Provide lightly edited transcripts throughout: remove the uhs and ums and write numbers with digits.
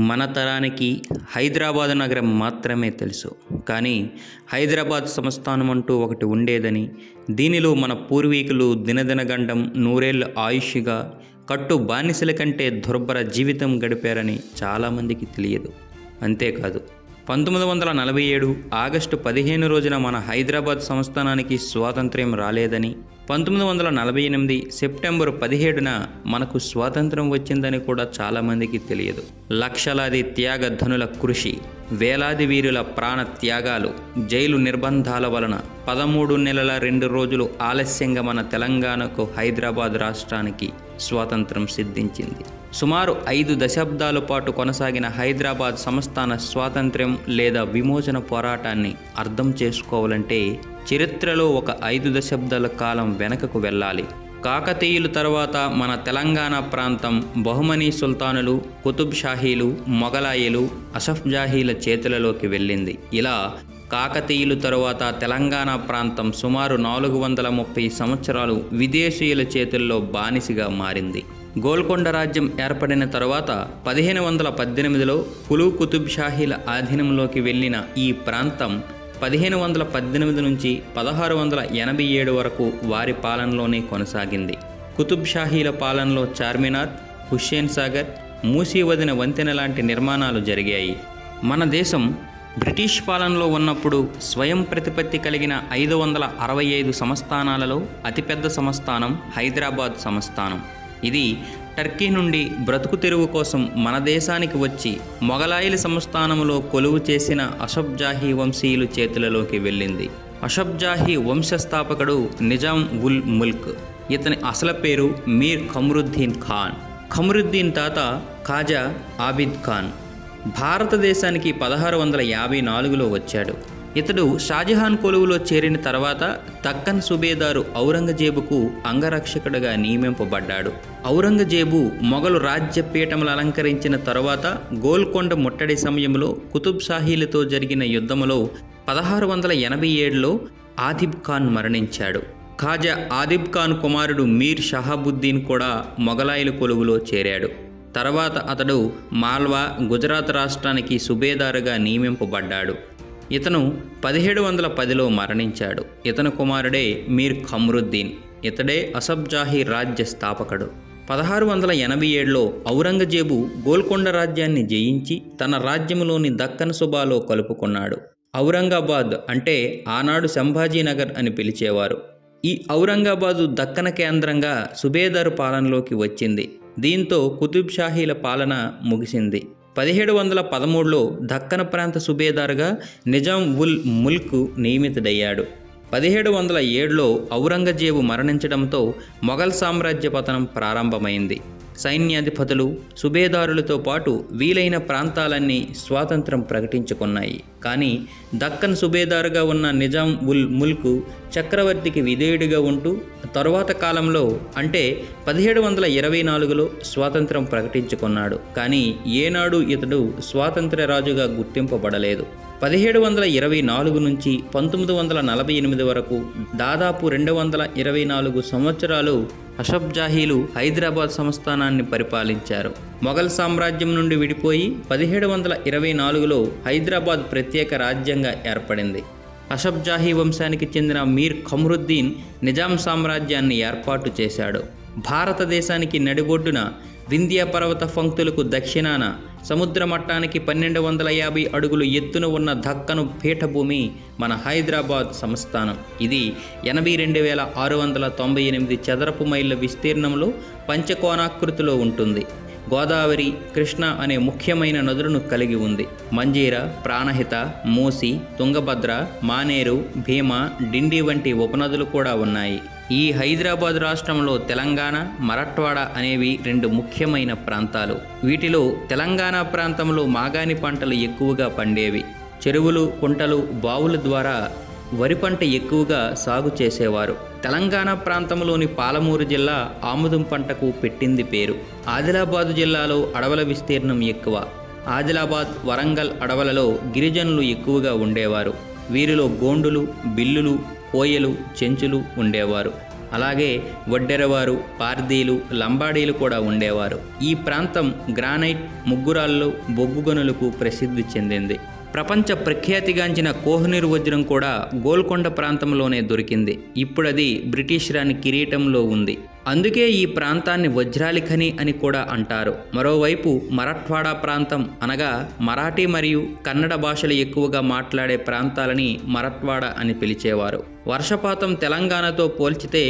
మన తరానికి హైదరాబాద్ నగరం మాత్రమే తెలుసు. కానీ హైదరాబాద్ సంస్థానం అంటూ ఒకటి ఉండేదని, దీనిలో మన పూర్వీకులు దినదినగండం నూరేళ్ల ఆయుష్గా కట్టు బానిసల కంటే దుర్భర జీవితం గడిపారని చాలామందికి తెలియదు. అంతేకాదు 1947 ఆగస్టు 15 రోజున మన హైదరాబాద్ సంస్థానానికి స్వాతంత్ర్యం రాలేదని, 1948 సెప్టెంబర్ 17న మనకు స్వాతంత్రం వచ్చిందని కూడా చాలామందికి తెలియదు. లక్షలాది త్యాగధనుల కృషి, వేలాది వీరుల ప్రాణ త్యాగాలు, జైలు నిర్బంధాల వలన 13 నెలల 2 రోజులు ఆలస్యంగా మన తెలంగాణకు హైదరాబాద్ రాష్ట్రానికి స్వాతంత్రం సిద్ధించింది. సుమారు 5 దశాబ్దాల పాటు కొనసాగిన హైదరాబాద్ సంస్థాన స్వాతంత్ర్యం లేదా విమోచన పోరాటాన్ని అర్థం చేసుకోవాలంటే చరిత్రలో ఒక 5 దశాబ్దాల కాలం వెనకకు వెళ్ళాలి. కాకతీయుల తర్వాత మన తెలంగాణ ప్రాంతం బహుమనీ సుల్తానులు, కుతుబ్ షాహీలు, మొఘలాయిలు, అసఫ్ జాహీల చేతులలోకి వెళ్ళింది. ఇలా కాకతీయుల తరువాత తెలంగాణ ప్రాంతం సుమారు 430 సంవత్సరాలు విదేశీయుల చేతుల్లో బానిసగా మారింది. గోల్కొండ రాజ్యం ఏర్పడిన తరువాత 1518లో కులూ కుతుబ్ షాహీల ఆధీనంలోకి వెళ్ళిన ఈ ప్రాంతం 1518 నుంచి 1687 వరకు వారి పాలనలోనే కొనసాగింది. కుతుబ్ షాహీల పాలనలో చార్మినార్, హుస్సేన్ సాగర్, మూసీ వదిన వంతెన లాంటి నిర్మాణాలు జరిగాయి. మన దేశం బ్రిటిష్ పాలనలో ఉన్నప్పుడు స్వయం ప్రతిపత్తి కలిగిన 565 సంస్థానాలలో అతిపెద్ద సంస్థానం హైదరాబాద్ సంస్థానం. ఇది టర్కీ నుండి బ్రతుకు తెరువు కోసం మన దేశానికి వచ్చి మొఘలాయిల సంస్థానంలో కొలువు చేసిన అసఫ్ జాహీ వంశీయుల చేతులలోకి వెళ్ళింది. అసఫ్ జాహీ వంశస్థాపకుడు నిజాం ఉల్ ముల్క్. ఇతని అసలు పేరు మీర్ ఖమ్రుద్దీన్ ఖాన్. ఖమ్రుద్దీన్ తాత ఖాజా ఆబిద్ ఖాన్. భారతదేశానికి 1654లో వచ్చాడు. ఇతడు షాజహాన్ కొలువులో చేరిన తర్వాత దక్కన్ సుబేదారు ఔరంగజేబుకు అంగరక్షకుడిగా నియమింపబడ్డాడు. ఔరంగజేబు మొఘలు రాజ్య పీఠములు అలంకరించిన తరువాత గోల్కొండ ముట్టడి సమయంలో కుతుబ్ షాహీలతో జరిగిన యుద్ధములో 1687లో ఆదిబ్ ఖాన్ మరణించాడు. ఖాజా ఆదిబ్ ఖాన్ కుమారుడు మీర్ షహాబుద్దీన్ కూడా మొఘలాయిల కొలువులో చేరాడు. తర్వాత అతడు మాల్వా, గుజరాత్ రాష్ట్రానికి సుబేదారుగా నియమింపబడ్డాడు. ఇతను 1710లో మరణించాడు. ఇతని కుమారుడే మీర్ ఖమ్రుద్దీన్. ఇతడే అసఫ్ జాహీ రాజ్య స్థాపకుడు. 1687లో ఔరంగజేబు గోల్కొండ రాజ్యాన్ని జయించి తన రాజ్యములోని దక్కన్ సుబాలో కలుపుకున్నాడు. ఔరంగాబాద్ అంటే ఆనాడు సంభాజీనగర్ అని పిలిచేవారు. ఈ ఔరంగాబాదు దక్కన కేంద్రంగా సుబేదారు పాలనలోకి వచ్చింది. దీంతో కుతుబ్ షాహీల పాలన ముగిసింది. 1713లో దక్కన ప్రాంత సుబేదారుగా నిజాం ఉల్ ముల్క్ నియమితుడయ్యాడు. 1707లో ఔరంగజేబు మరణించడంతో మొఘల్ సామ్రాజ్య పతనం ప్రారంభమైంది. సైన్యాధిపతులు, సుబేదారులతో పాటు వీలైన ప్రాంతాలన్నీ స్వాతంత్రం ప్రకటించుకున్నాయి. కానీ దక్కన్ సుబేదారుగా ఉన్న నిజాం ఉల్ ముల్క్ చక్రవర్తికి విధేయుడిగా ఉంటూ తరువాత కాలంలో అంటే 1724లో స్వాతంత్రం ప్రకటించుకున్నాడు. కానీ ఏనాడు ఇతడు స్వాతంత్ర్య రాజుగా గుర్తింపబడలేదు. 1724 నుంచి 1948 వరకు దాదాపు 224 సంవత్సరాలు అసఫ్ జాహీలు హైదరాబాద్ సంస్థానాన్ని పరిపాలించారు. మొఘల్ సామ్రాజ్యం నుండి విడిపోయి 1724లో హైదరాబాద్ ప్రత్యేక రాజ్యంగా ఏర్పడింది. అసఫ్ జాహీ వంశానికి చెందిన మీర్ ఖమ్రుద్దీన్ నిజాం సామ్రాజ్యాన్ని ఏర్పాటు చేశాడు. భారతదేశానికి నడిబొడ్డున వింధ్య పర్వత పంక్తులకు దక్షిణాన సముద్ర మట్టానికి 1250 అడుగులు ఎత్తున ఉన్న దక్కను పీఠభూమి మన హైదరాబాద్ సంస్థానం. ఇది 82,698 చదరపు మైళ్ళ విస్తీర్ణంలో పంచకోణాకృతిలో ఉంటుంది. గోదావరి, కృష్ణ అనే ముఖ్యమైన నదులను కలిగి ఉంది. మంజీర, ప్రాణహిత, మూసి, తుంగభద్ర, మానేరు, భీమా, డిండి వంటి ఉపనదులు కూడా ఉన్నాయి. ఈ హైదరాబాద్ రాష్ట్రంలో తెలంగాణ, మరాఠ్వాడ అనేవి 2 ముఖ్యమైన ప్రాంతాలు. వీటిలో తెలంగాణ ప్రాంతంలో మాగాణి పంటలు ఎక్కువగా పండేవి. చెరువులు, కుంటలు, బావుల ద్వారా వరి పంట ఎక్కువగా సాగు చేసేవారు. తెలంగాణ ప్రాంతంలోని పాలమూరు జిల్లా ఆముదం పంటకు పెట్టింది పేరు. ఆదిలాబాదు జిల్లాలో అడవుల విస్తీర్ణం ఎక్కువ. ఆదిలాబాద్, వరంగల్ అడవులలో గిరిజనులు ఎక్కువగా ఉండేవారు. వీరిలో గోండులు, బిల్లులు, కోయలు, చెంచులు ఉండేవారు. అలాగే వడ్డెరవారు, పార్దీలు, లంబాడీలు కూడా ఉండేవారు. ఈ ప్రాంతం గ్రానైట్, ముగ్గురాళ్ళు, బొగ్గు గనులకు ప్రసిద్ధి చెందింది. ప్రపంచ ప్రఖ్యాతిగాంచిన కోహినూర్ వజ్రం కూడా గోల్కొండ ప్రాంతంలోనే దొరికింది. ఇప్పుడది బ్రిటిష్ రాణి కిరీటంలో ఉంది. అందుకే ఈ ప్రాంతాన్ని వజ్రాలి ఖని అని కూడా అంటారు. మరోవైపు మరాఠ్వాడా ప్రాంతం అనగా మరాఠీ మరియు కన్నడ భాషలు ఎక్కువగా మాట్లాడే ప్రాంతాలని మరాఠ్వాడా అని పిలిచేవారు. వర్షపాతం తెలంగాణతో పోల్చితే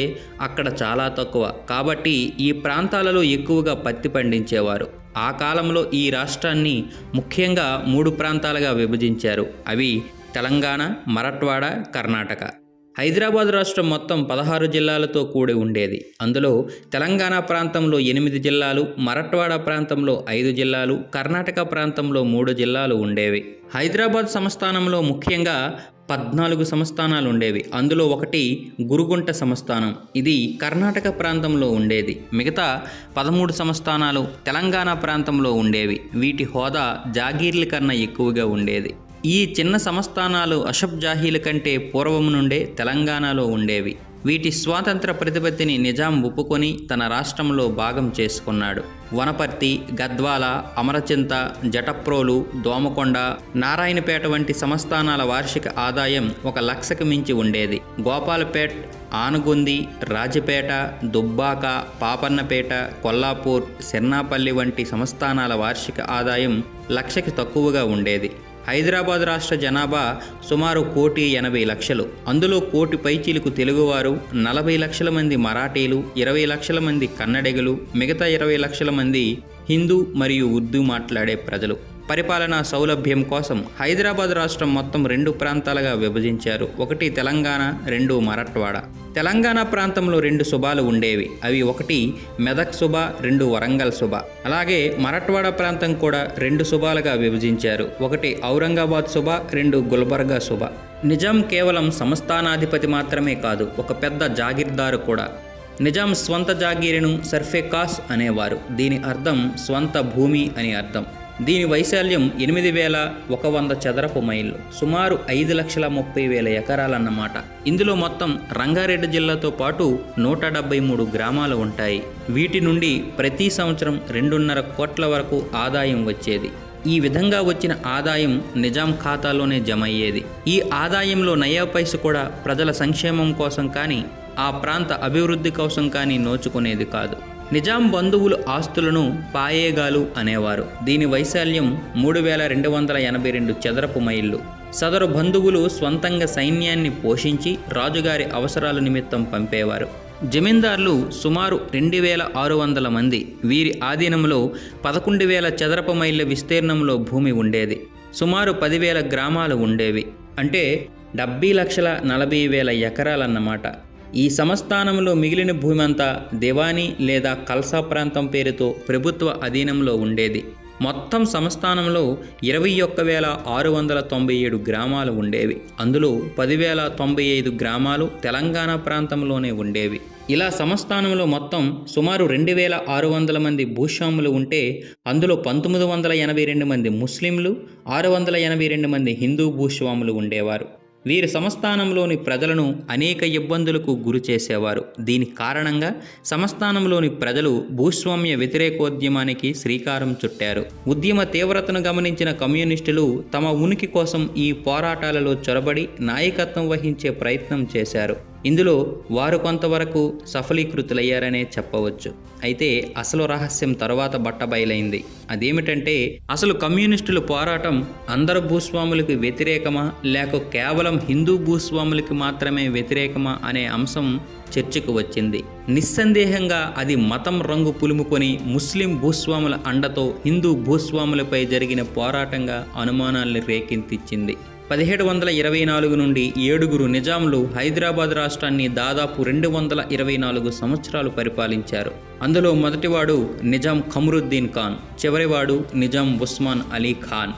అక్కడ చాలా తక్కువ, కాబట్టి ఈ ప్రాంతాలలో ఎక్కువగా పత్తి పండించేవారు. ఆ కాలంలో ఈ రాష్ట్రాన్ని ముఖ్యంగా 3 ప్రాంతాలుగా విభజించారు. అవి తెలంగాణ, మరాఠ్వాడా, కర్ణాటక. హైదరాబాద్ రాష్ట్రం మొత్తం 16 జిల్లాలతో కూడి ఉండేది. అందులో తెలంగాణ ప్రాంతంలో 8 జిల్లాలు, మరాఠ్వాడా ప్రాంతంలో 5 జిల్లాలు, కర్ణాటక ప్రాంతంలో 3 జిల్లాలు ఉండేవి. హైదరాబాద్ సంస్థానంలో ముఖ్యంగా 14 సంస్థానాలు ఉండేవి. అందులో ఒకటి గురుగుంట సంస్థానం. ఇది కర్ణాటక ప్రాంతంలో ఉండేది. మిగతా 13 సంస్థానాలు తెలంగాణ ప్రాంతంలో ఉండేవి. వీటి హోదా జాగీర్ల కన్నా ఎక్కువగా ఉండేది. ఈ చిన్న సంస్థానాలు అషఫ్ జాహీల కంటే పూర్వం నుండే తెలంగాణలో ఉండేవి. వీటి స్వాతంత్ర ప్రతిపత్తిని నిజాం ఒప్పుకొని తన రాష్ట్రంలో భాగం చేసుకున్నాడు. వనపర్తి, గద్వాల, అమరచింత, జటప్రోలు, దోమకొండ, నారాయణపేట వంటి సంస్థానాల వార్షిక ఆదాయం 1 లక్షకు మించి ఉండేది. గోపాలపేట్, ఆనగొంది, రాజపేట, దుబ్బాక, పాపన్నపేట, కొల్లాపూర్, సిర్నాపల్లి వంటి సంస్థానాల వార్షిక ఆదాయం 1 లక్షకి తక్కువగా ఉండేది. హైదరాబాద్ రాష్ట్ర జనాభా సుమారు 1,80,00,000. అందులో 1,00,000 పైచీలకు తెలుగువారు, 40 లక్షల మంది మరాఠీలు, 20 లక్షల మంది కన్నడిగలు, మిగతా 20 లక్షల మంది హిందూ మరియు ఉర్దూ మాట్లాడే ప్రజలు. పరిపాలనా సౌలభ్యం కోసం హైదరాబాద్ రాష్ట్రం మొత్తం 2 ప్రాంతాలుగా విభజించారు. ఒకటి తెలంగాణ, 2 మరాఠ్వాడా. తెలంగాణ ప్రాంతంలో 2 సుబాలు ఉండేవి. అవి ఒకటి మెదక్ సుబా, 2 వరంగల్ సుబా. అలాగే మరాఠ్వాడా ప్రాంతం కూడా 2 సుబాలుగా విభజించారు. ఒకటి ఔరంగాబాద్ సుబా, 2 గుల్బర్గా సుబా. నిజాం కేవలం సంస్థానాధిపతి మాత్రమే కాదు, ఒక పెద్ద జాగీర్దారు కూడా. నిజాం స్వంత జాగీరును సర్ఫేకాస్ అనేవారు. దీని అర్థం స్వంత భూమి అని అర్థం. దీని వైశాల్యం 8,100 చదరపు మైళ్ళు, సుమారు 5,30,000 ఎకరాలన్నమాట. ఇందులో మొత్తం రంగారెడ్డి జిల్లాతో పాటు 173 గ్రామాలు ఉంటాయి. వీటి నుండి ప్రతి సంవత్సరం 2.5 కోట్ల వరకు ఆదాయం వచ్చేది. ఈ విధంగా వచ్చిన ఆదాయం నిజాం ఖాతాలోనే జమ అయ్యేది. ఈ ఆదాయంలో నయా పైస కూడా ప్రజల సంక్షేమం కోసం కానీ ఆ ప్రాంత అభివృద్ధి కోసం కానీ నోచుకునేది కాదు. నిజాం బంధువులు ఆస్తులను పాయేగాలు అనేవారు. దీని వైశాల్యం 3,282 చదరపు మైళ్ళు. సదరు బంధువులు స్వంతంగా సైన్యాన్ని పోషించి రాజుగారి అవసరాల నిమిత్తం పంపేవారు. జమీందార్లు సుమారు 2,600 మంది. వీరి ఆధీనంలో 11,000 చదరపు మైళ్ళ విస్తీర్ణంలో భూమి ఉండేది. సుమారు 10,000 గ్రామాలు ఉండేవి. అంటే 70,40,000 ఎకరాలన్నమాట. ఈ సంస్థానంలో మిగిలిన భూమి అంతా దివానీ లేదా కల్సా ప్రాంతం పేరుతో ప్రభుత్వ అధీనంలో ఉండేది. మొత్తం సంస్థానంలో 21,697 గ్రామాలు ఉండేవి. అందులో 10,095 గ్రామాలు తెలంగాణ ప్రాంతంలోనే ఉండేవి. ఇలా సంస్థానంలో మొత్తం సుమారు 2,600 మంది భూస్వాములు ఉంటే అందులో 1,982 మంది ముస్లింలు, 682 మంది హిందూ భూస్వాములు ఉండేవారు. వీరి సంస్థానంలోని ప్రజలను అనేక ఇబ్బందులకు గురి చేసేవారు. దీని కారణంగా సంస్థానంలోని ప్రజలు భూస్వామ్య వ్యతిరేకోద్యమానికి శ్రీకారం చుట్టారు. ఉద్యమ తీవ్రతను గమనించిన కమ్యూనిస్టులు తమ ఉనికి కోసం ఈ పోరాటాలలో చొరబడి నాయకత్వం వహించే ప్రయత్నం చేశారు. ఇందులో వారు కొంతవరకు సఫలీకృతులయ్యారనే చెప్పవచ్చు. అయితే అసలు రహస్యం తరువాత బట్టబయలైంది. అదేమిటంటే అసలు కమ్యూనిస్టుల పోరాటం అందరు భూస్వాములకు వ్యతిరేకమా లేక కేవలం హిందూ భూస్వాములకి మాత్రమే వ్యతిరేకమా అనే అంశం చర్చకు వచ్చింది. నిస్సందేహంగా అది మతం రంగు పులుముకొని ముస్లిం భూస్వాముల అండతో హిందూ భూస్వాములపై జరిగిన పోరాటంగా అనుమానాల్ని రేకెత్తించింది. 1724 నుండి 7 నిజాంలు హైదరాబాద్ రాష్ట్రాన్ని దాదాపు 224 సంవత్సరాలు పరిపాలించారు. అందులో మొదటివాడు నిజాం ఖమరుద్దీన్ ఖాన్, చివరివాడు నిజాం ఉస్మాన్ అలీ ఖాన్.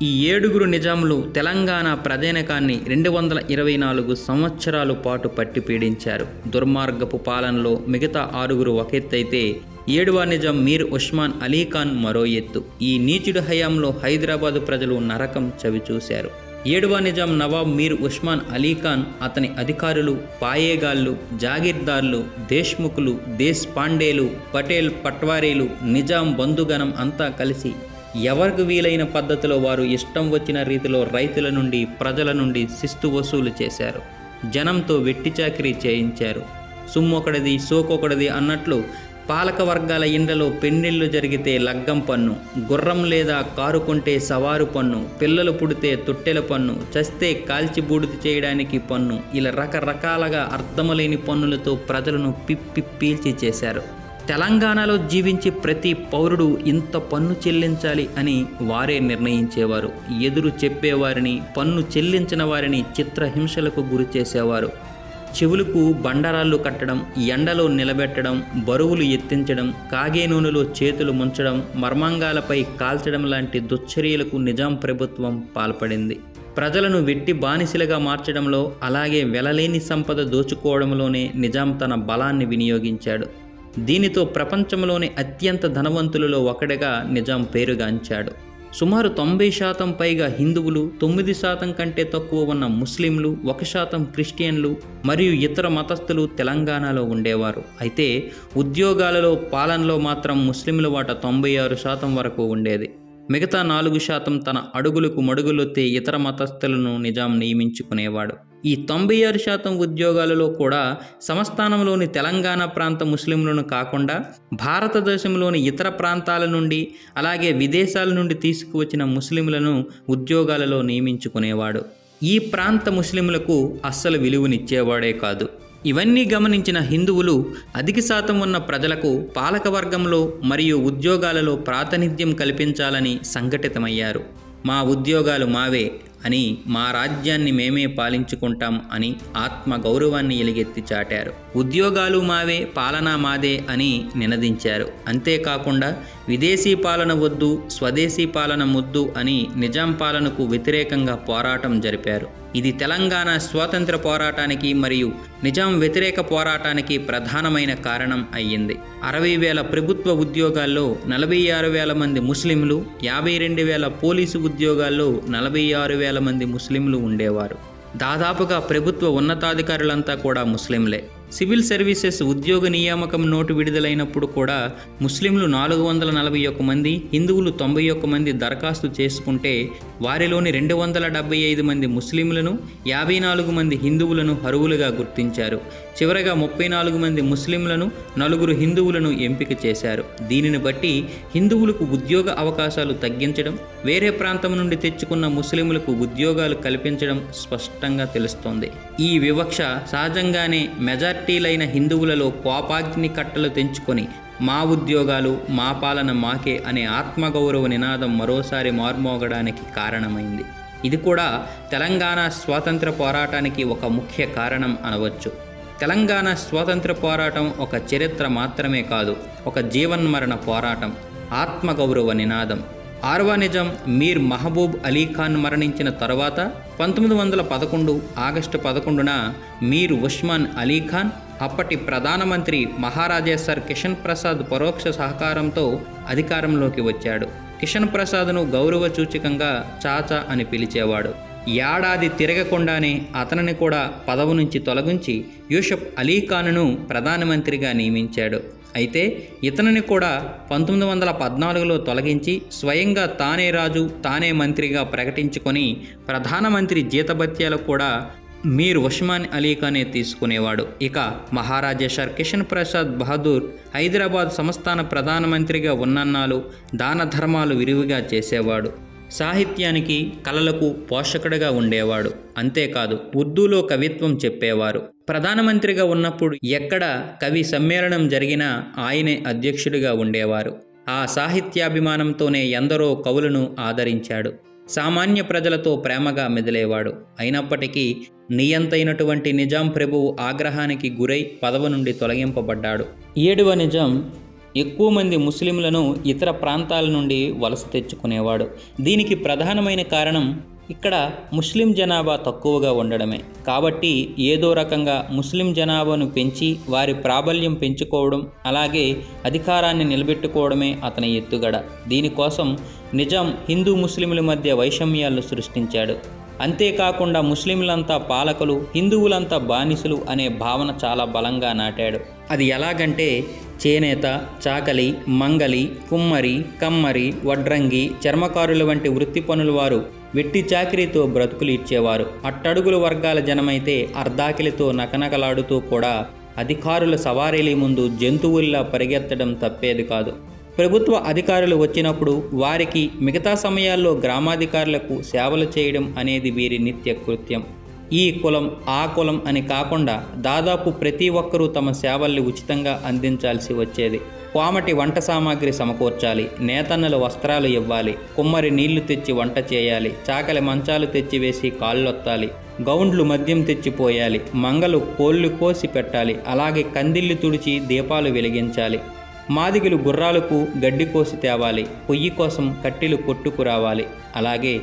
ఈ 7 నిజాంలు తెలంగాణ ప్రజానీకాన్ని 224 సంవత్సరాల పాటు పట్టి పీడించారు. దుర్మార్గపు పాలనలో మిగతా 6 ఒక ఎత్తైతే 7వ నిజాం మీర్ ఉస్మాన్ అలీ ఖాన్ మరో ఎత్తు. ఈ నీచుడి హయాంలో హైదరాబాదు ప్రజలు నరకం చవిచూశారు. ఏడవ నిజాం నవాబ్ మీర్ ఉస్మాన్ అలీ ఖాన్, అతని అధికారులు, పాయేగాళ్ళు, జాగీర్దార్లు, దేశ్ముఖులు, దేశ్పాండేలు, పటేల్ పట్వారీలు, నిజాం బంధుగణం అంతా కలిసి ఎవరికి వీలైన పద్ధతిలో వారు ఇష్టం వచ్చిన రీతిలో రైతుల నుండి, ప్రజల నుండి శిస్తు వసూలు చేశారు. జనంతో వెట్టి చాకిరీ చేయించారు. సుమ్మొకడిది సోకొకడిది అన్నట్లు పాలక వర్గాల ఇండ్లలో పెళ్లిళ్ళు జరిగితే లగ్గం పన్ను, గుర్రం లేదా కారు కొంటే సవారు పన్ను, పిల్లలు పుడితే తొట్టెల పన్ను, చస్తే కాల్చి బూడిద చేయడానికి పన్ను, ఇలా రకరకాలుగా అర్థమలేని పన్నులతో ప్రజలను పీల్చి చేశారు. తెలంగాణలో జీవించే ప్రతి పౌరుడు ఇంత పన్ను చెల్లించాలి అని వారే నిర్ణయించేవారు. ఎదురు చెప్పేవారిని, పన్ను చెల్లించిన వారిని చిత్రహింసలకు గురి చేసేవారు. చెవులకు బండరాళ్ళు కట్టడం, ఎండలో నిలబెట్టడం, బరువులు ఎత్తించడం, కాగే నూనెలో చేతులు ముంచడం, మర్మాంగాలపై కాల్చడం లాంటి దుశ్చర్యలకు నిజాం ప్రభుత్వం పాల్పడింది. ప్రజలను వెట్టి బానిసలుగా మార్చడంలో, అలాగే వెలలేని సంపద దోచుకోవడంలోనే నిజాం తన బలాన్ని వినియోగించాడు. దీనితో ప్రపంచంలోని అత్యంత ధనవంతులలో ఒకటిగా నిజాం పేరుగాంచాడు. సుమారు 90% పైగా హిందువులు, 9% కంటే తక్కువ ఉన్న ముస్లింలు, 1% క్రిస్టియన్లు మరియు ఇతర మతస్థులు తెలంగాణలో ఉండేవారు. అయితే ఉద్యోగాలలో, పాలనలో మాత్రం ముస్లింల వాటా 96% వరకు ఉండేది. మిగతా 4% తన అడుగులకు మడుగులొత్తే ఇతర మతస్థులను నిజాం నియమించుకునేవాడు. ఈ 96% ఉద్యోగాలలో కూడా సంస్థానంలోని తెలంగాణ ప్రాంత ముస్లింలను కాకుండా భారతదేశంలోని ఇతర ప్రాంతాల నుండి, అలాగే విదేశాల నుండి తీసుకువచ్చిన ముస్లింలను ఉద్యోగాలలో నియమించుకునేవాడు. ఈ ప్రాంత ముస్లింలకు అస్సలు విలువనిచ్చేవాడే కాదు. ఇవన్నీ గమనించిన హిందువులు అధిక శాతం ఉన్న ప్రజలకు పాలకవర్గంలో మరియు ఉద్యోగాలలో ప్రాతినిధ్యం కల్పించాలని సంఘటితమయ్యారు. మా ఉద్యోగాలు మావే అని, మా రాజ్యాన్ని మేమే పాలించుకుంటాం అని ఆత్మ గౌరవాన్ని ఎలుగెత్తి చాటారు. ఉద్యోగాలు మావే, పాలన మాదే అని నినదించారు. అంతేకాకుండా విదేశీ పాలన వద్దు, స్వదేశీ పాలన ముద్దు అని నిజాం పాలనకు వ్యతిరేకంగా పోరాటం జరిపారు. ఇది తెలంగాణ స్వాతంత్ర పోరాటానికి మరియు నిజాం వ్యతిరేక పోరాటానికి ప్రధానమైన కారణం అయ్యింది. 60,000 ప్రభుత్వ ఉద్యోగాల్లో 46,000 మంది ముస్లింలు, 52,000 పోలీసు ఉద్యోగాల్లో 46,000 మంది ముస్లింలు ఉండేవారు. దాదాపుగా ప్రభుత్వ ఉన్నతాధికారులంతా కూడా ముస్లింలే. సివిల్ సర్వీసెస్ ఉద్యోగ నియామకం నోటు విడుదలైనప్పుడు కూడా ముస్లింలు 441 మంది, హిందువులు 91 మంది దరఖాస్తు చేసుకుంటే వారిలోని 275 మంది ముస్లింలను, 54 మంది హిందువులను అర్హులుగా గుర్తించారు. చివరగా 34 మంది ముస్లింలను, 4 హిందువులను ఎంపిక చేశారు. దీనిని బట్టి హిందువులకు ఉద్యోగ అవకాశాలు తగ్గించడం, వేరే ప్రాంతం నుండి తెచ్చుకున్న ముస్లింలకు ఉద్యోగాలు కల్పించడం స్పష్టంగా తెలుస్తోంది. ఈ వివక్ష సహజంగానే మెజార్టీలైన హిందువులలో కోపాగ్ని కట్టలు తెంచుకొని మా ఉద్యోగాలు, మా పాలన మాకే అనే ఆత్మగౌరవ నినాదం మరోసారి మార్మోగడానికి కారణమైంది. ఇది కూడా తెలంగాణ స్వాతంత్ర పోరాటానికి ఒక ముఖ్య కారణం అనవచ్చు. తెలంగాణ స్వాతంత్ర పోరాటం ఒక చరిత్ర మాత్రమే కాదు, ఒక జీవన్మరణ పోరాటం, ఆత్మగౌరవ నినాదం. 6వ నిజాం మీర్ మహబూబ్ అలీ ఖాన్ మరణించిన తర్వాత 1911 ఆగస్టు 11న మీర్ ఉస్మాన్ అలీ ఖాన్ అప్పటి ప్రధానమంత్రి మహారాజా సర్ కిషన్ ప్రసాద్ పరోక్ష సహకారంతో అధికారంలోకి వచ్చాడు. కిషన్ ప్రసాద్ను గౌరవ సూచకంగా చాచా అని పిలిచేవాడు. ఏడాది తిరగకుండానే అతనిని కూడా పదవి నుంచి తొలగించి యూసఫ్ అలీ ఖాన్ను ప్రధానమంత్రిగా నియమించాడు. అయితే ఇతనిని కూడా 1914లో తొలగించి స్వయంగా తానే రాజు, తానే మంత్రిగా ప్రకటించుకొని ప్రధానమంత్రి జీతభత్యాలు కూడా మీర్ ఉస్మాన్ అలీ ఖానే తీసుకునేవాడు. ఇక మహారాజా సర్ కిషన్ ప్రసాద్ బహదూర్ హైదరాబాద్ సంస్థాన ప్రధానమంత్రిగా ఉన్నన్నాళ్ళు దాన ధర్మాలు విరివిగా చేసేవాడు. సాహిత్యానికి, కళలకు పోషకుడిగా ఉండేవాడు. అంతేకాదు ఉర్దూలో కవిత్వం చెప్పేవారు. ప్రధానమంత్రిగా ఉన్నప్పుడు ఎక్కడ కవి సమ్మేళనం జరిగినా ఆయనే అధ్యక్షుడిగా ఉండేవారు. ఆ సాహిత్యాభిమానంతోనే ఎందరో కవులను ఆదరించాడు. సామాన్య ప్రజలతో ప్రేమగా మెదిలేవాడు. అయినప్పటికీ నియంతైనటువంటి నిజాం ప్రభువు ఆగ్రహానికి గురై పదవి నుండి తొలగింపబడ్డాడు. 7వ నిజాం ఎక్కువ మంది ముస్లింలను ఇతర ప్రాంతాల నుండి వలస తెచ్చుకునేవాడు. దీనికి ప్రధానమైన కారణం ఇక్కడ ముస్లిం జనాభా తక్కువగా ఉండడమే. కాబట్టి ఏదో రకంగా ముస్లిం జనాభాను పెంచి వారి ప్రాబల్యం పెంచుకోవడం, అలాగే అధికారాన్ని నిలబెట్టుకోవడమే అతని ఎత్తుగడ. దీనికోసం నిజాం హిందూ ముస్లింల మధ్య వైషమ్యాలను సృష్టించాడు. అంతేకాకుండా ముస్లింలంతా పాలకులు, హిందువులంతా బానిసలు అనే భావన చాలా బలంగా నాటాడు. అది ఎలాగంటే చేనేత, చాకలి, మంగలి, కుమ్మరి, కమ్మరి, వడ్రంగి, చర్మకారుల వంటి వృత్తి పనుల వారు వెట్టి చాకిరీతో బ్రతుకులు ఇచ్చేవారు. అట్టడుగుల వర్గాల జనమైతే అర్ధాకిలితో నకనకలాడుతూ కూడా అధికారుల సవారీల ముందు జంతువుల్లా పరిగెత్తడం తప్పేది కాదు. ప్రభుత్వ అధికారులు వచ్చినప్పుడు వారికి మిగతా సమయాల్లో గ్రామాధికారులకు సేవలు చేయడం అనేది వీరి నిత్య కృత్యం. ఈ కులం ఆ కులం అని కాకుండా దాదాపు ప్రతి ఒక్కరూ తమ సేవల్ని ఉచితంగా అందించాల్సి వచ్చేది. కోమటి వంట సామాగ్రి సమకూర్చాలి, నేతన్నలు వస్త్రాలు ఇవ్వాలి, కుమ్మరి నీళ్లు తెచ్చి వంట చేయాలి, చాకలి మంచాలు తెచ్చివేసి కాళ్ళొత్తాలి, గౌండ్లు మద్యం తెచ్చిపోయాలి, మంగలు కోళ్లు కోసి పెట్టాలి, అలాగే కందిళ్ళు తుడిచి దీపాలు వెలిగించాలి, మాదిగలు గుర్రాలకు గడ్డి కోసి తేవాలి, పొయ్యి కోసం కట్టెలు కొట్టుకురావాలి, అలాగే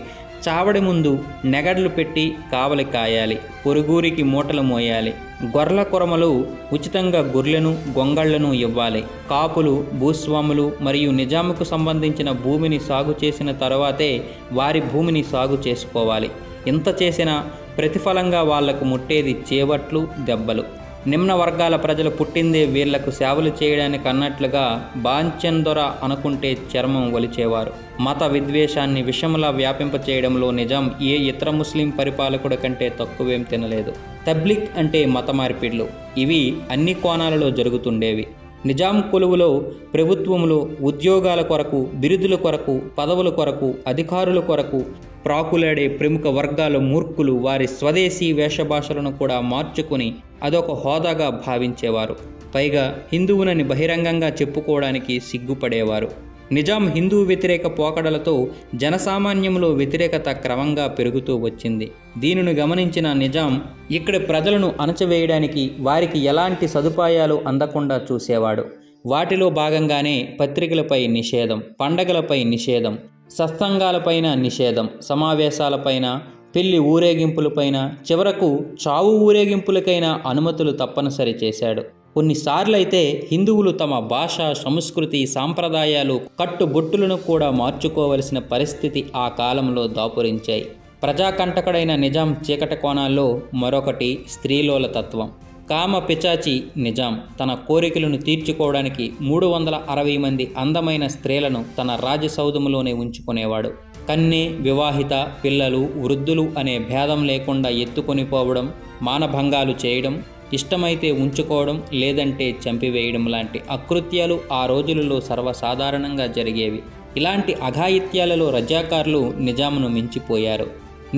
చావడి ముందు నెగడ్లు పెట్టి కావలి కాయాలి, పొరుగురికి మూటలు మోయాలి, గొర్రెల కొరమలు ఉచితంగా గొర్రెలను గొంగళ్లను ఇవ్వాలి, కాపులు భూస్వాములు మరియు నిజాముకు సంబంధించిన భూమిని సాగు చేసిన తర్వాతే వారి భూమిని సాగు చేసుకోవాలి. ఇంత చేసినా ప్రతిఫలంగా వాళ్లకు ముట్టేది చేవట్లు, దెబ్బలు. నిమ్న వర్గాల ప్రజలు పుట్టిందే వీళ్లకు సేవలు చేయడానికి అన్నట్లుగా బాంచెందొర అనుకుంటే చర్మం ఒలిచేవారు. మత విద్వేషాన్ని విషములా వ్యాపింపచేయడంలో నిజాం ఏ ఇతర ముస్లిం పరిపాలకుడి కంటే తక్కువేం తినలేదు. తబ్లిక్ అంటే మత మార్పిడ్లు, ఇవి అన్ని కోణాలలో జరుగుతుండేవి. నిజాం కొలువులో ప్రభుత్వములో ఉద్యోగాల కొరకు, బిరుదుల కొరకు, పదవుల కొరకు, అధికారుల కొరకు ప్రాకులాడే ప్రముఖ వర్గాల మూర్ఖులు వారి స్వదేశీ వేషభాషలను కూడా మార్చుకుని అదొక హోదాగా భావించేవారు. పైగా హిందువునని బహిరంగంగా చెప్పుకోవడానికి సిగ్గుపడేవారు. నిజాం హిందూ వ్యతిరేక పోకడలతో జనసామాన్యంలో వ్యతిరేకత క్రమంగా పెరుగుతూ వచ్చింది. దీనిని గమనించిన నిజాం ఇక్కడి ప్రజలను అణచివేయడానికి వారికి ఎలాంటి సదుపాయాలు అందకుండా చూసేవాడు. వాటిలో భాగంగానే పత్రికలపై నిషేధం, పండగలపై నిషేధం, సత్సంగాలపైన నిషేధం, సమావేశాలపైన, పెళ్లి ఊరేగింపులపైన, చివరకు చావు ఊరేగింపులకైనా అనుమతులు తప్పనిసరి చేశాడు. కొన్నిసార్లైతే హిందువులు తమ భాష, సంస్కృతి, సాంప్రదాయాలు, కట్టుబొట్టులను కూడా మార్చుకోవలసిన పరిస్థితి ఆ కాలంలో దాపురించాయి. ప్రజాకంటకుడైన నిజాం చీకటి కోణాల్లో మరొకటి స్త్రీలోల తత్వం. కామ పిచాచి నిజాం తన కోరికలను తీర్చుకోవడానికి 360 మంది అందమైన స్త్రీలను తన రాజసౌధములోనే ఉంచుకునేవాడు. కన్నె, వివాహిత, పిల్లలు, వృద్ధులు అనే భేదం లేకుండా ఎత్తుకొని పోవడం, మానభంగాలు చేయడం, ఇష్టమైతే ఉంచుకోవడం లేదంటే చంపివేయడం లాంటి అకృత్యాలు ఆ రోజులలో సర్వసాధారణంగా జరిగేవి. ఇలాంటి అఘాయిత్యాలలో రజాకార్లు నిజాంను మించిపోయారు.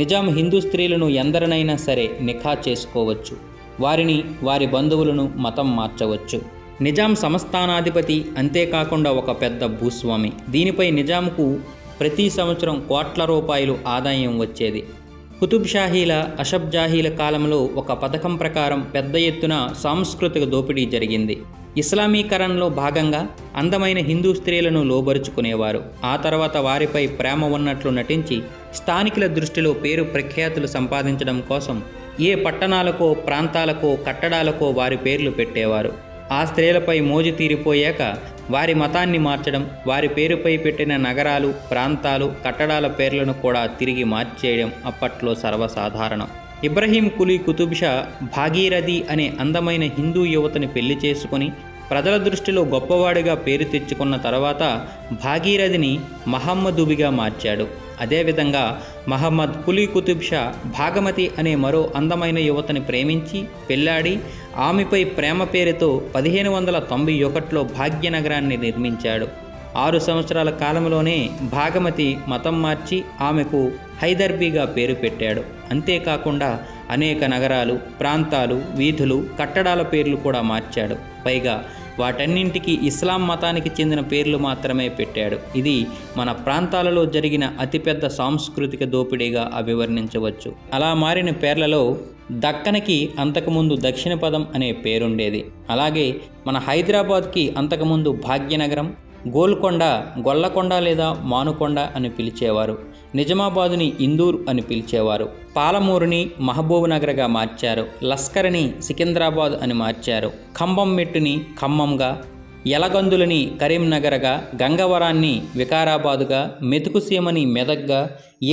నిజాం హిందూ స్త్రీలను ఎందరినైనా సరే నిఖా చేసుకోవచ్చు, వారిని, వారి బంధువులను మతం మార్చవచ్చు. నిజాం సంస్థానాధిపతి, అంతేకాకుండా ఒక పెద్ద భూస్వామి. దీనిపై నిజాంకు ప్రతి సంవత్సరం కోట్ల రూపాయలు ఆదాయం వచ్చేది. కుతుబ్ షాహీల, అషబ్జాహీల కాలంలో ఒక పథకం ప్రకారం పెద్ద ఎత్తున సాంస్కృతిక దోపిడీ జరిగింది. ఇస్లామీకరణలో భాగంగా అందమైన హిందూ స్త్రీలను లోబరుచుకునేవారు. ఆ తర్వాత వారిపై ప్రేమ ఉన్నట్లు నటించి స్థానికుల దృష్టిలో పేరు ప్రఖ్యాతులు సంపాదించడం కోసం ఏ పట్టణాలకో, ప్రాంతాలకో, కట్టడాలకో వారి పేర్లు పెట్టేవారు. ఆ స్త్రీలపై మోజు తీరిపోయాక వారి మతాన్ని మార్చడం, వారి పేరుపై పెట్టిన నగరాలు, ప్రాంతాలు, కట్టడాల పేర్లను కూడా తిరిగి మార్చేయడం అప్పట్లో సర్వసాధారణం. ఇబ్రహీం కులీ కుతుబ్ షా భాగీరథి అనే అందమైన హిందూ యువతని పెళ్లి చేసుకుని ప్రజల దృష్టిలో గొప్పవాడిగా పేరు తెచ్చుకున్న తర్వాత భాగీరథిని మహమ్మదుబిగా మార్చాడు. అదేవిధంగా మహమ్మద్ కులీ కుతుబ్ షా భాగమతి అనే మరో అందమైన యువతని ప్రేమించి పెళ్లాడి ఆమెపై ప్రేమ పేరుతో 1591లో భాగ్యనగరాన్ని నిర్మించాడు. 6 సంవత్సరాల కాలంలోనే భాగమతి మతం మార్చి ఆమెకు హైదర్బీగా పేరు పెట్టాడు. అంతేకాకుండా అనేక నగరాలు, ప్రాంతాలు, వీధులు, కట్టడాల పేర్లు కూడా మార్చాడు. పైగా వాటన్నింటికీ ఇస్లాం మతానికి చెందిన పేర్లు మాత్రమే పెట్టాడు. ఇది మన ప్రాంతాలలో జరిగిన అతిపెద్ద సాంస్కృతిక దోపిడీగా అభివర్ణించవచ్చు. అలా మారిన పేర్లలో దక్కనకి అంతకుముందు దక్షిణపదం అనే పేరుండేది. అలాగే మన హైదరాబాద్కి అంతకుముందు భాగ్యనగరం, గోల్కొండ గొల్లకొండ లేదా మానుకొండ అని పిలిచేవారు. నిజామాబాదుని ఇందూర్ అని పిలిచేవారు. పాలమూరుని మహబూబ్ నగర్గా మార్చారు. లస్కర్ని సికింద్రాబాద్ అని మార్చారు. ఖమ్మం మెట్టుని ఖమ్మంగా, యలగందులని కరీంనగర్గా, గంగవరాన్ని వికారాబాదుగా, మెతుకుసీమని మెదక్గా,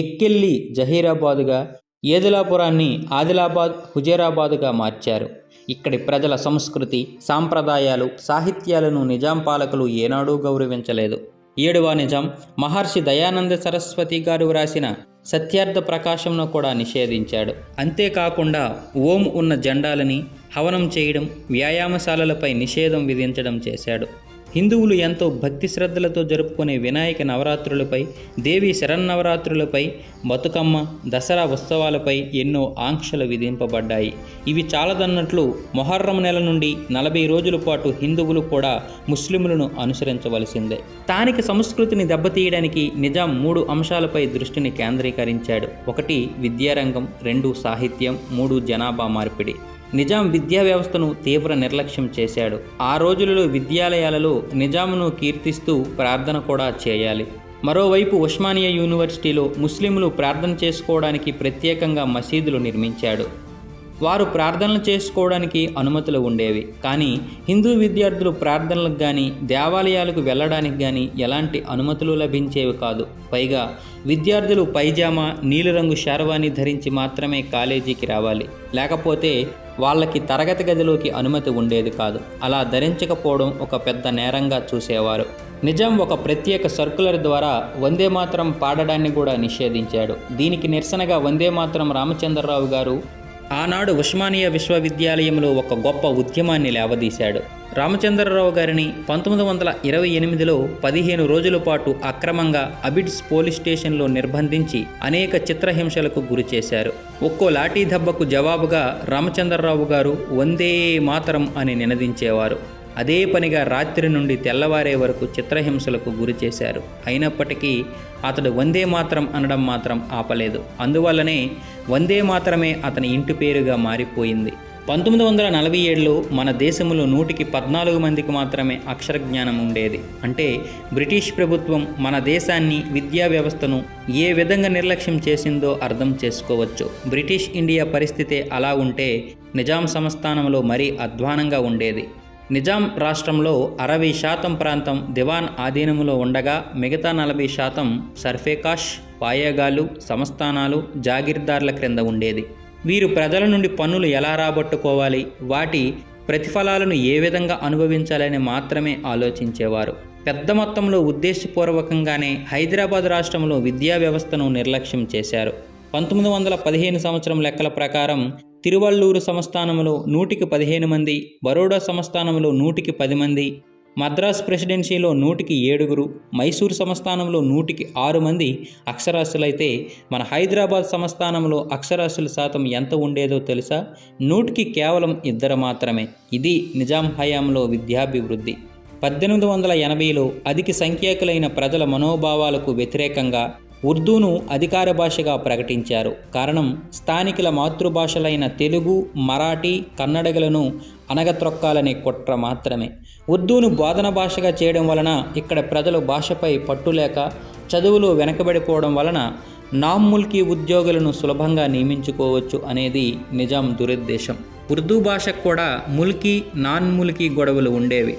ఎక్కెల్లి జహీరాబాదుగా, ఏదిలాపురాన్ని ఆదిలాబాద్, హుజేరాబాదుగా మార్చారు. ఇక్కడి ప్రజల సంస్కృతి, సాంప్రదాయాలు, సాహిత్యాలను నిజాం పాలకులు ఏనాడూ గౌరవించలేదు. 7వ నిజాం మహర్షి దయానంద సరస్వతి గారు వ్రాసిన సత్యార్థ ప్రకాశంను కూడా నిషేధించాడు. అంతేకాకుండా ఓం ఉన్న జెండాలని హవనం చేయడం, వ్యాయామశాలలపై నిషేధం విధించడం చేశాడు. హిందువులు ఎంతో భక్తి శ్రద్ధలతో జరుపుకునే వినాయక నవరాత్రులపై, దేవి శరన్నవరాత్రులపై, బతుకమ్మ, దసరా ఉత్సవాలపై ఎన్నో ఆంక్షలు విధింపబడ్డాయి. ఇవి చాలదన్నట్లు మొహర్రం నెల నుండి 40 రోజుల పాటు హిందువులు కూడా ముస్లింలను అనుసరించవలసిందే. స్థానిక సంస్కృతిని దెబ్బతీయడానికి నిజాం 3 అంశాలపై దృష్టిని కేంద్రీకరించాడు. 1 విద్యారంగం, 2 సాహిత్యం, 3 జనాభా మార్పిడి. నిజాం విద్యా వ్యవస్థను తీవ్ర నిర్లక్ష్యం చేశాడు. ఆ రోజులలో విద్యాలయాలలో నిజామును కీర్తిస్తూ ప్రార్థన కూడా చేయాలి. మరోవైపు ఉస్మానియా యూనివర్సిటీలో ముస్లింలు ప్రార్థన చేసుకోవడానికి ప్రత్యేకంగా మసీదులు నిర్మించాడు. వారు ప్రార్థనలు చేసుకోవడానికి అనుమతులు ఉండేవి. కానీ హిందూ విద్యార్థులు ప్రార్థనలకు కానీ దేవాలయాలకు వెళ్ళడానికి కానీ ఎలాంటి అనుమతులు లభించేవి కాదు. పైగా విద్యార్థులు పైజామా, నీలిరంగు షార్వాణి ధరించి మాత్రమే కాలేజీకి రావాలి. లేకపోతే వాళ్ళకి తరగతి గదిలోకి అనుమతి ఉండేది కాదు. అలా ధరించకపోవడం ఒక పెద్ద నేరంగా చూసేవారు. నిజాం ఒక ప్రత్యేక సర్కులర్ ద్వారా వందే మాతరం పాడడాన్ని కూడా నిషేధించాడు. దీనికి నిరసనగా వందే మాతరం రామచంద్రరావు గారు ఆనాడు ఉస్మానియా విశ్వవిద్యాలయంలో ఒక గొప్ప ఉద్యమాన్ని లేవదీశాడు. రామచంద్రరావు గారిని 1928లో 15 రోజుల పాటు అక్రమంగా అబిడ్స్ పోలీస్ స్టేషన్లో నిర్బంధించి అనేక చిత్రహింసలకు గురి చేశారు. ఒక్కో లాఠీ దెబ్బకు జవాబుగా రామచంద్రరావు గారు వందే మాతరం అని నినదించేవారు. అదే పనిగా రాత్రి నుండి తెల్లవారే వరకు చిత్రహింసలకు గురి చేశారు. అయినప్పటికీ అతడు వందే మాతరం అనడం మాత్రం ఆపలేదు. అందువల్లనే వందే మాతరమే అతని ఇంటి పేరుగా మారిపోయింది. 1947లో మన దేశంలో 100కి 14 మందికి మాత్రమే అక్షర జ్ఞానం ఉండేది. అంటే బ్రిటిష్ ప్రభుత్వం మన దేశాన్ని, విద్యా వ్యవస్థను ఏ విధంగా నిర్లక్ష్యం చేసిందో అర్థం చేసుకోవచ్చు. బ్రిటిష్ ఇండియా పరిస్థితే అలా ఉంటే నిజాం సంస్థానంలో మరీ అధ్వానంగా ఉండేది. నిజాం రాష్ట్రంలో 60% ప్రాంతం దివాన్ ఆధీనంలో ఉండగా మిగతా 40% సర్ఫేకాష్, పాయేగాలు, సంస్థానాలు, జాగీర్దార్ల క్రింద ఉండేది. వీరు ప్రజల నుండి పన్నులు ఎలా రాబట్టుకోవాలి, వాటి ప్రతిఫలాలను ఏ విధంగా అనుభవించాలని మాత్రమే ఆలోచించేవారు. పెద్ద మొత్తంలో ఉద్దేశపూర్వకంగానే హైదరాబాద్ రాష్ట్రంలో విద్యా వ్యవస్థను నిర్లక్ష్యం చేశారు. 1915 సంవత్సరం లెక్కల ప్రకారం తిరువళ్ళూరు సంస్థానంలో 100కి 15 మంది, బరోడా సంస్థానంలో 100కి 10 మంది, మద్రాస్ ప్రెసిడెన్సీలో 100కి 7, మైసూరు సంస్థానంలో 100కి 6 మంది అక్షరాస్యులైతే మన హైదరాబాద్ సంస్థానంలో అక్షరాస్యుల శాతం ఎంత ఉండేదో తెలుసా? 100కి కేవలం 2 మాత్రమే. ఇది నిజాం హయాంలో విద్యాభివృద్ధి. 1880లో అధిక సంఖ్యాకులైన ప్రజల మనోభావాలకు వ్యతిరేకంగా ఉర్దూను అధికార భాషగా ప్రకటించారు. కారణం స్థానికుల మాతృభాషలైన తెలుగు, మరాఠీ, కన్నడగలను అణగత్రొక్కాలనే కుట్ర మాత్రమే. ఉర్దూను బోధన భాషగా చేయడం వలన ఇక్కడ ప్రజలు భాషపై పట్టులేక చదువులో వెనకబడిపోవడం వలన నామ్ ముల్కీ ఉద్యోగులను సులభంగా నియమించుకోవచ్చు అనేది నిజాం దురుద్దేశం. ఉర్దూ భాషకు కూడా ముల్కీ, నాన్ ముల్కీ గొడవలు ఉండేవి.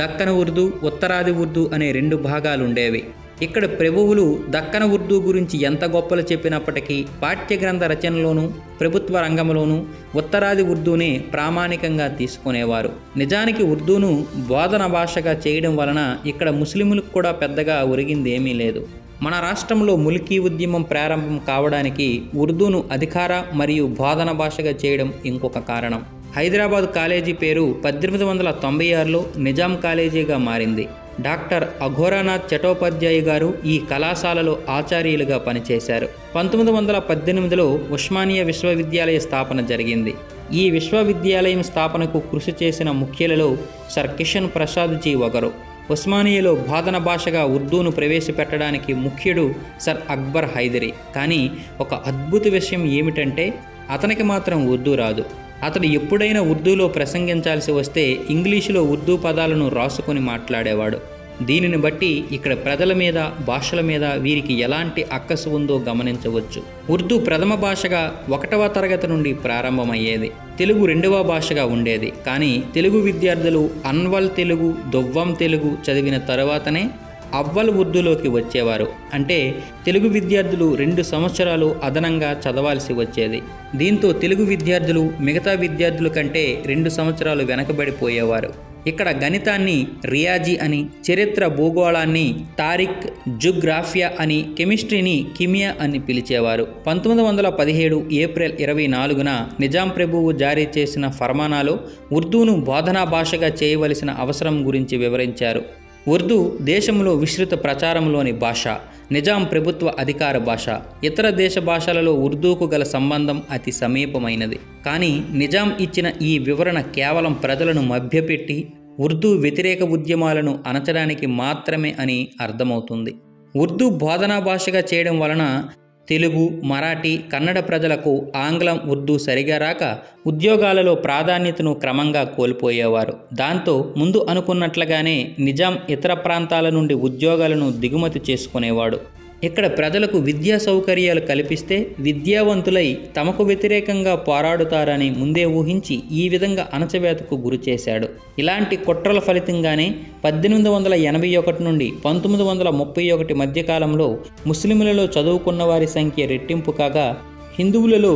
దక్కన ఉర్దూ, ఉత్తరాది ఉర్దూ అనే 2 భాగాలు ఉండేవి. ఇక్కడ ప్రభువులు దక్కన ఉర్దూ గురించి ఎంత గొప్పలు చెప్పినప్పటికీ పాఠ్య గ్రంథ రచనలోనూ ప్రభుత్వ రంగంలోనూ ఉత్తరాది ఉర్దూనే ప్రామాణికంగా తీసుకునేవారు. నిజానికి ఉర్దూను బోధన భాషగా చేయడం వలన ఇక్కడ ముస్లింలకు కూడా పెద్దగా ఒరిగిందేమీ లేదు. మన రాష్ట్రంలో ముల్కీ ఉద్యమం ప్రారంభం కావడానికి ఉర్దూను అధికార మరియు బోధన భాషగా చేయడం ఇంకొక కారణం. హైదరాబాద్ కాలేజీ పేరు 1896లో నిజాం కాలేజీగా మారింది. డాక్టర్ అఘోరానాథ్ చటోపాధ్యాయ గారు ఈ కళాశాలలో ఆచార్యులుగా పనిచేశారు. 1918లో ఉస్మానియా విశ్వవిద్యాలయ స్థాపన జరిగింది. ఈ విశ్వవిద్యాలయం స్థాపనకు కృషి చేసిన ముఖ్యులలో సర్ కిషన్ ప్రసాద్ జీ ఒకరు. ఉస్మానియాలో బోధన భాషగా ఉర్దూను ప్రవేశపెట్టడానికి ముఖ్యుడు సర్ అక్బర్ హైదరీ. కానీ ఒక అద్భుత విషయం ఏమిటంటే అతనికి మాత్రం ఉర్దూ రాదు. అతడు ఎప్పుడైనా ఉర్దూలో ప్రసంగించాల్సి వస్తే ఇంగ్లీషులో ఉర్దూ పదాలను రాసుకొని మాట్లాడేవాడు. దీనిని బట్టి ఇక్కడ ప్రజల మీద, భాషల మీద వీరికి ఎలాంటి అక్కసు ఉందో గమనించవచ్చు. ఉర్దూ ప్రథమ భాషగా 1వ తరగతి నుండి ప్రారంభమయ్యేది. తెలుగు 2వ భాషగా ఉండేది. కానీ తెలుగు విద్యార్థులు అన్వల్ తెలుగు, దొవ్వం తెలుగు చదివిన తరువాతనే అవ్వల్ ఉర్దూలోకి వచ్చేవారు. అంటే తెలుగు విద్యార్థులు 2 సంవత్సరాలు అదనంగా చదవాల్సి వచ్చేది. దీంతో తెలుగు విద్యార్థులు మిగతా విద్యార్థుల కంటే 2 సంవత్సరాలు వెనకబడిపోయేవారు. ఇక్కడ గణితాన్ని రియాజీ అని, చరిత్ర భూగోళాన్ని తారిఖ్ జుగ్రాఫియా అని, కెమిస్ట్రీని కిమియా అని పిలిచేవారు. 1917 ఏప్రిల్ 24న నిజాం ప్రభువు జారీ చేసిన ఫర్మానాలో ఉర్దూను బోధనా భాషగా చేయవలసిన అవసరం గురించి వివరించారు. ఉర్దూ దేశంలో విస్తృత ప్రచారంలోని భాష, నిజాం ప్రభుత్వ అధికార భాష. ఇతర దేశ భాషలలో ఉర్దూకు గల సంబంధం అతి సమీపమైనది. కానీ నిజాం ఇచ్చిన ఈ వివరణ కేవలం ప్రజలను మభ్యపెట్టి ఉర్దూ వ్యతిరేక ఉద్యమాలను అణచడానికి మాత్రమే అని అర్థమవుతుంది. ఉర్దూ బోధనా భాషగా చేయడం వలన తెలుగు, మరాఠీ, కన్నడ ప్రజలకు ఆంగ్లం, ఉర్దూ సరిగా రాక ఉద్యోగాలలో ప్రాధాన్యతను క్రమంగా కోల్పోయేవారు. దాంతో ముందు అనుకున్నట్లుగానే నిజాం ఇతర ప్రాంతాల నుండి ఉద్యోగాలను దిగుమతి చేసుకునేవాడు. ఇక్కడ ప్రజలకు విద్యా సౌకర్యాలు కల్పిస్తే విద్యావంతులై తమకు వ్యతిరేకంగా పోరాడుతారని ముందే ఊహించి ఈ విధంగా అణచవేతకు గురి చేశాడు. ఇలాంటి కుట్రల ఫలితంగానే 1881 నుండి 1931 మధ్యకాలంలో ముస్లింలలో చదువుకున్న వారి సంఖ్య రెట్టింపు కాగా హిందువులలో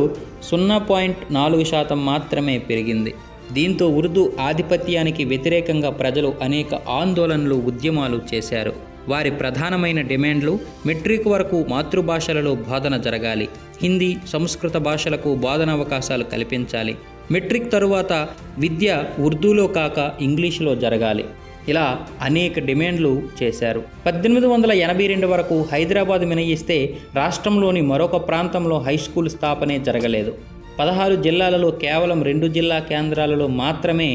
0.4% మాత్రమే పెరిగింది. దీంతో ఉర్దూ ఆధిపత్యానికి వ్యతిరేకంగా ప్రజలు అనేక ఆందోళనలు, ఉద్యమాలు చేశారు. వారి ప్రధానమైన డిమాండ్లు మెట్రిక్ వరకు మాతృభాషలలో బోధన జరగాలి, హిందీ, సంస్కృత భాషలకు బోధనావకాశాలు కల్పించాలి, మెట్రిక్ తరువాత విద్య ఉర్దూలో కాక ఇంగ్లీషులో జరగాలి. ఇలా అనేక డిమాండ్లు చేశారు. 1882 వరకు హైదరాబాద్ మినయిస్తే రాష్ట్రంలోని మరొక ప్రాంతంలో హైస్కూల్ స్థాపనే జరగలేదు. 16 జిల్లాలలో కేవలం 2 జిల్లా కేంద్రాలలో మాత్రమే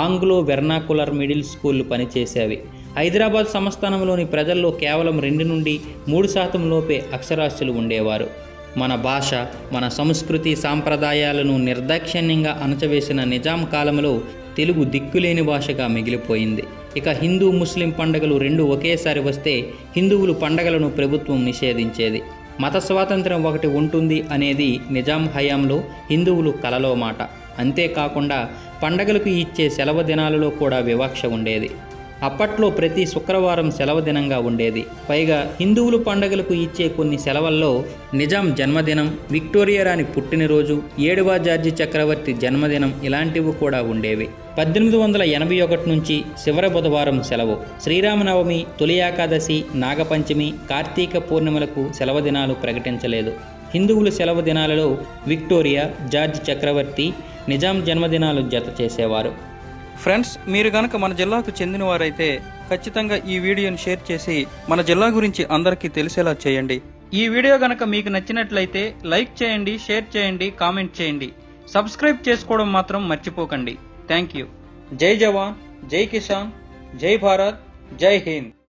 ఆంగ్లో వెర్నాకులర్ మిడిల్ స్కూళ్లు పనిచేసేవి. హైదరాబాద్ సంస్థానంలోని ప్రజల్లో కేవలం 2 నుండి 3% లోపే అక్షరాస్యులు ఉండేవారు. మన భాష, మన సంస్కృతి, సాంప్రదాయాలను నిర్దాక్షిణ్యంగా అణచవేసిన నిజాం కాలంలో తెలుగు దిక్కులేని భాషగా మిగిలిపోయింది. ఇక హిందూ, ముస్లిం పండుగలు 2 ఒకేసారి వస్తే హిందువులు పండుగలను ప్రభుత్వం నిషేధించేది. మత స్వాతంత్రం ఒకటి ఉంటుంది అనేది నిజాం హయాంలో హిందువులు కలలో మాట. అంతేకాకుండా పండగలకు ఇచ్చే సెలవు దినాలలో కూడా వివక్ష ఉండేది. అప్పట్లో ప్రతి శుక్రవారం సెలవు దినంగా ఉండేది. పైగా హిందువులు పండుగలకు ఇచ్చే కొన్ని సెలవుల్లో నిజాం జన్మదినం, విక్టోరియా రాణి పుట్టినరోజు, 7వ జార్జి చక్రవర్తి జన్మదినం ఇలాంటివి కూడా ఉండేవి. 1881 నుంచి చివరి బుధవారం సెలవు. శ్రీరామనవమి, తొలి ఏకాదశి, నాగపంచమి, కార్తీక పూర్ణిమలకు సెలవు దినాలు ప్రకటించలేదు. హిందువుల సెలవు దినాలలో విక్టోరియా, జార్జ్ చక్రవర్తి, నిజాం జన్మదినాలు జత చేసేవారు. ఫ్రెండ్స్, మీరు గనక మన జిల్లాకు చెందిన వారైతే ఖచ్చితంగా ఈ వీడియోని షేర్ చేసి మన జిల్లా గురించి అందరికీ తెలిసేలా చేయండి. ఈ వీడియో గనక మీకు నచ్చినట్లయితే లైక్ చేయండి, షేర్ చేయండి, కామెంట్ చేయండి. సబ్స్క్రైబ్ చేసుకోవడం మాత్రం మర్చిపోకండి. Thank you. జై జవాన్, జై కిసాన్, జై భారత్, జై హింద్.